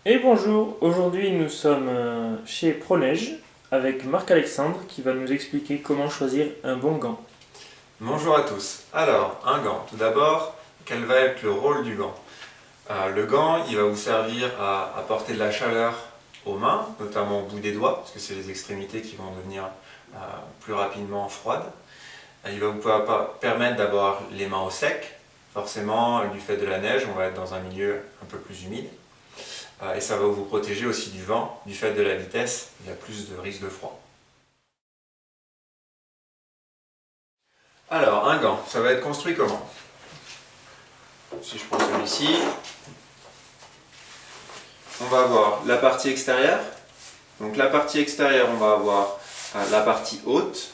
Et bonjour, aujourd'hui nous sommes chez ProNeige avec Marc-Alexandre qui va nous expliquer comment choisir un bon gant. Bonjour à tous. Alors, un gant. Tout d'abord, quel va être le rôle du gant? Le gant, il va vous servir à apporter de la chaleur aux mains, notamment au bout des doigts, parce que c'est les extrémités qui vont devenir plus rapidement froides. Il va vous permettre d'avoir les mains au sec. Forcément, du fait de la neige, on va être dans un milieu un peu plus humide. Et ça va vous protéger aussi du vent. Du fait de la vitesse, il y a plus de risque de froid. Alors, un gant, ça va être construit comment? Si je prends celui-ci, on va avoir la partie extérieure. Donc la partie extérieure, on va avoir la partie haute,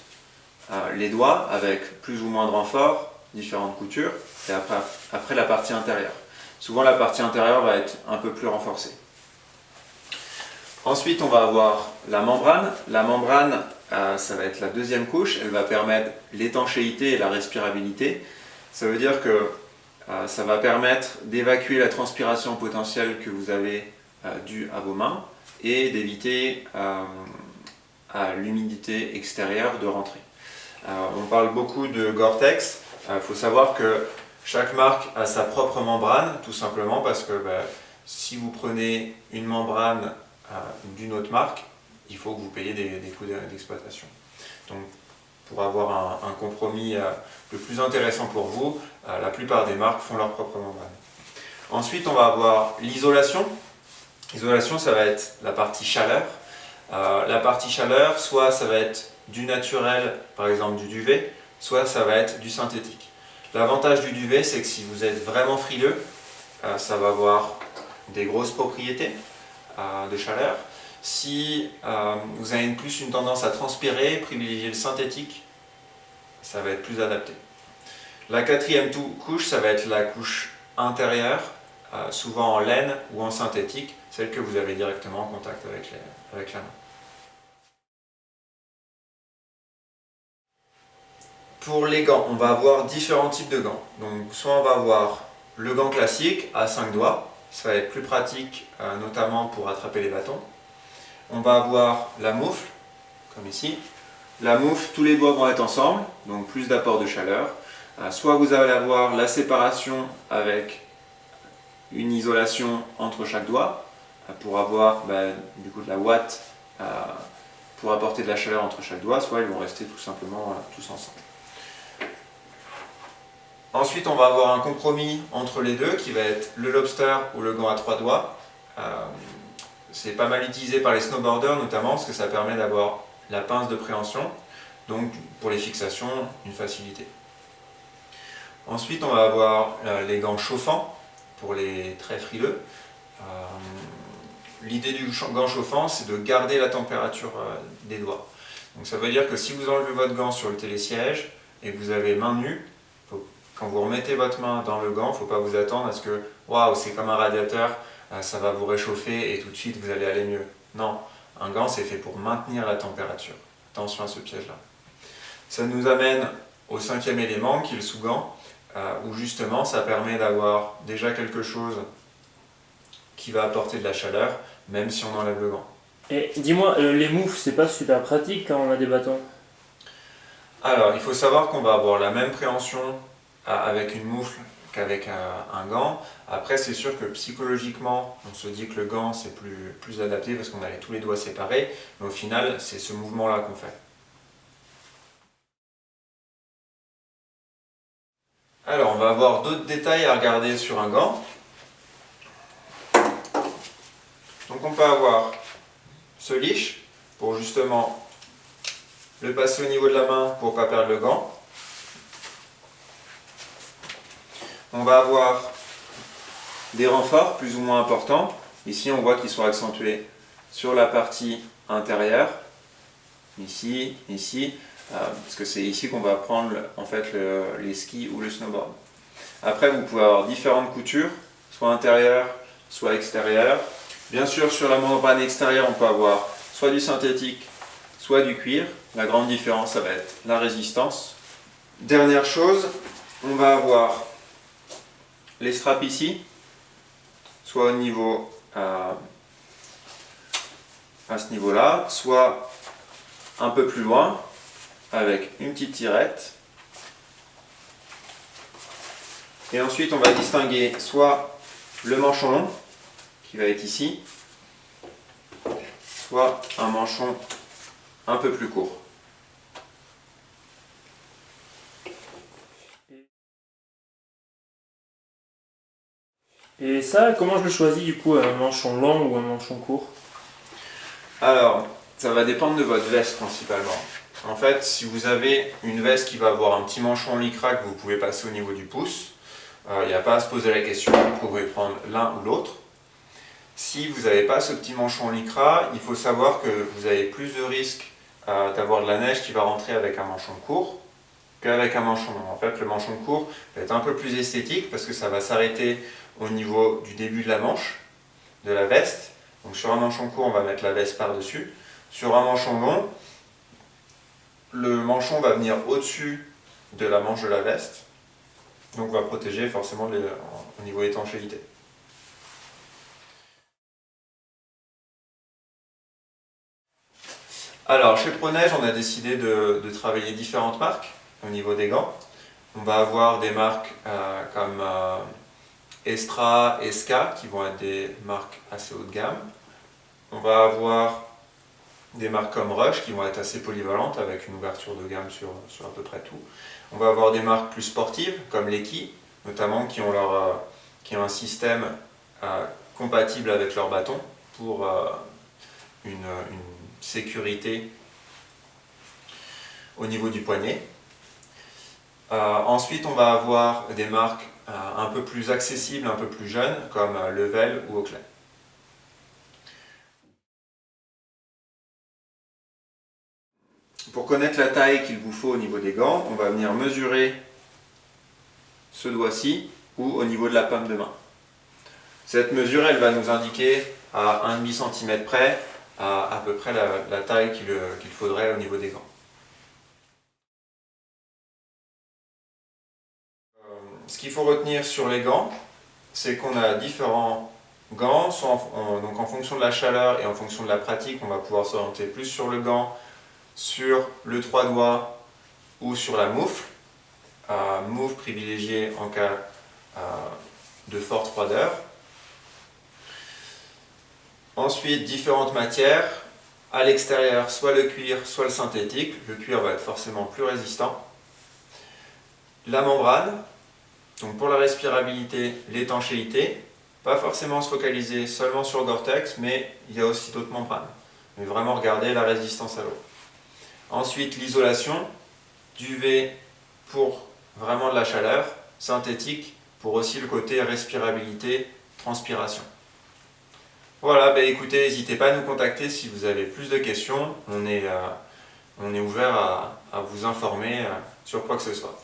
les doigts avec plus ou moins de renfort, différentes coutures, et après la partie intérieure. Souvent la partie intérieure va être un peu plus renforcée. Ensuite, on va avoir la membrane. La membrane, ça va être la deuxième couche. Elle va permettre l'étanchéité et la respirabilité. Ça veut dire que ça va permettre d'évacuer la transpiration potentielle que vous avez due à vos mains et d'éviter à l'humidité extérieure de rentrer. On parle beaucoup de Gore-Tex. Il faut savoir que chaque marque a sa propre membrane, tout simplement parce que si vous prenez une membrane d'une autre marque, il faut que vous payiez des coûts d'exploitation. Donc, pour avoir un compromis le plus intéressant pour vous, la plupart des marques font leur propre membrane. Ensuite, on va avoir l'isolation. L'isolation, ça va être la partie chaleur. La partie chaleur, soit ça va être du naturel, par exemple du duvet, soit ça va être du synthétique. L'avantage du duvet, c'est que si vous êtes vraiment frileux, ça va avoir des grosses propriétés de chaleur. Si vous avez plus une tendance à transpirer, privilégiez le synthétique, ça va être plus adapté. La quatrième couche, ça va être la couche intérieure, souvent en laine ou en synthétique, celle que vous avez directement en contact avec la main. Pour les gants, on va avoir différents types de gants. Donc, soit on va avoir le gant classique à 5 doigts, ça va être plus pratique, notamment pour attraper les bâtons. On va avoir la moufle, comme ici. La moufle, tous les doigts vont être ensemble, donc plus d'apport de chaleur. Soit vous allez avoir la séparation avec une isolation entre chaque doigt, pour avoir du coup de la ouate, pour apporter de la chaleur entre chaque doigt, soit ils vont rester tout simplement tous ensemble. Ensuite, on va avoir un compromis entre les deux qui va être le lobster ou le gant à 3 doigts. C'est pas mal utilisé par les snowboarders notamment parce que ça permet d'avoir la pince de préhension, donc pour les fixations, une facilité. Ensuite, on va avoir les gants chauffants pour les très frileux. L'idée du gant chauffant, c'est de garder la température des doigts. Donc ça veut dire que si vous enlevez votre gant sur le télésiège et que vous avez main nue, quand vous remettez votre main dans le gant, il ne faut pas vous attendre à ce que waouh, c'est comme un radiateur, ça va vous réchauffer et tout de suite vous allez aller mieux. Non, un gant c'est fait pour maintenir la température. Attention à ce piège-là. Ça nous amène au 5e élément qui est le sous-gant, où justement ça permet d'avoir déjà quelque chose qui va apporter de la chaleur, même si on enlève le gant. Et dis-moi, les moufles, c'est pas super pratique quand on a des bâtons? Alors, il faut savoir qu'on va avoir la même préhension avec une moufle qu'avec un gant. Après, c'est sûr que psychologiquement, on se dit que le gant c'est plus adapté parce qu'on a tous les doigts séparés, mais au final, c'est ce mouvement-là qu'on fait. Alors, on va avoir d'autres détails à regarder sur un gant. Donc, on peut avoir ce leash pour justement le passer au niveau de la main pour ne pas perdre le gant. On va avoir des renforts plus ou moins importants. Ici, on voit qu'ils sont accentués sur la partie intérieure, ici, ici, parce que c'est ici qu'on va prendre en fait les skis ou le snowboard. Après, vous pouvez avoir différentes coutures, soit intérieures, soit extérieures. Bien sûr, sur la membrane extérieure, on peut avoir soit du synthétique, soit du cuir. La grande différence, ça va être la résistance. Dernière chose, on va avoir les straps ici, soit au niveau à ce niveau-là, soit un peu plus loin, avec une petite tirette. Et ensuite, on va distinguer soit le manchon long, qui va être ici, soit un manchon un peu plus court. Et ça, comment je le choisis du coup, un manchon long ou un manchon court? Alors, ça va dépendre de votre veste principalement. En fait, si vous avez une veste qui va avoir un petit manchon en lycra que vous pouvez passer au niveau du pouce, il n'y a pas à se poser la question, vous pouvez prendre l'un ou l'autre. Si vous n'avez pas ce petit manchon en lycra, il faut savoir que vous avez plus de risques d'avoir de la neige qui va rentrer avec un manchon court qu'avec un manchon long. En fait, le manchon court va être un peu plus esthétique parce que ça va s'arrêter au niveau du début de la manche, de la veste. Donc sur un manchon court, on va mettre la veste par-dessus. Sur un manchon long, le manchon va venir au-dessus de la manche de la veste. Donc va protéger forcément au niveau étanchéité. Alors chez ProNeige, on a décidé de travailler différentes marques au niveau des gants. On va avoir des marques comme Estra, Esca, qui vont être des marques assez haut de gamme. On va avoir des marques comme Rush, qui vont être assez polyvalentes, avec une ouverture de gamme sur à peu près tout. On va avoir des marques plus sportives, comme Leki, notamment, qui ont un système compatible avec leur bâton, pour une sécurité au niveau du poignet. Ensuite, on va avoir des marques un peu plus accessibles, un peu plus jeunes, comme Level ou Oakley. Pour connaître la taille qu'il vous faut au niveau des gants, on va venir mesurer ce doigt-ci ou au niveau de la paume de main. Cette mesure, elle va nous indiquer à 1,5 cm près à peu près la taille qu'il faudrait au niveau des gants. Ce qu'il faut retenir sur les gants, c'est qu'on a différents gants, donc en fonction de la chaleur et en fonction de la pratique, on va pouvoir s'orienter plus sur le gant, sur le 3 doigts ou sur la moufle. Moufle privilégiée en cas de forte froideur. Ensuite, différentes matières. À l'extérieur, soit le cuir, soit le synthétique. Le cuir va être forcément plus résistant. La membrane. Donc pour la respirabilité, l'étanchéité, pas forcément se focaliser seulement sur Gore-Tex, mais il y a aussi d'autres membranes. Mais vraiment regarder la résistance à l'eau. Ensuite, l'isolation, d'UV pour vraiment de la chaleur, synthétique pour aussi le côté respirabilité, transpiration. Voilà, écoutez, n'hésitez pas à nous contacter si vous avez plus de questions. On est ouvert à vous informer sur quoi que ce soit.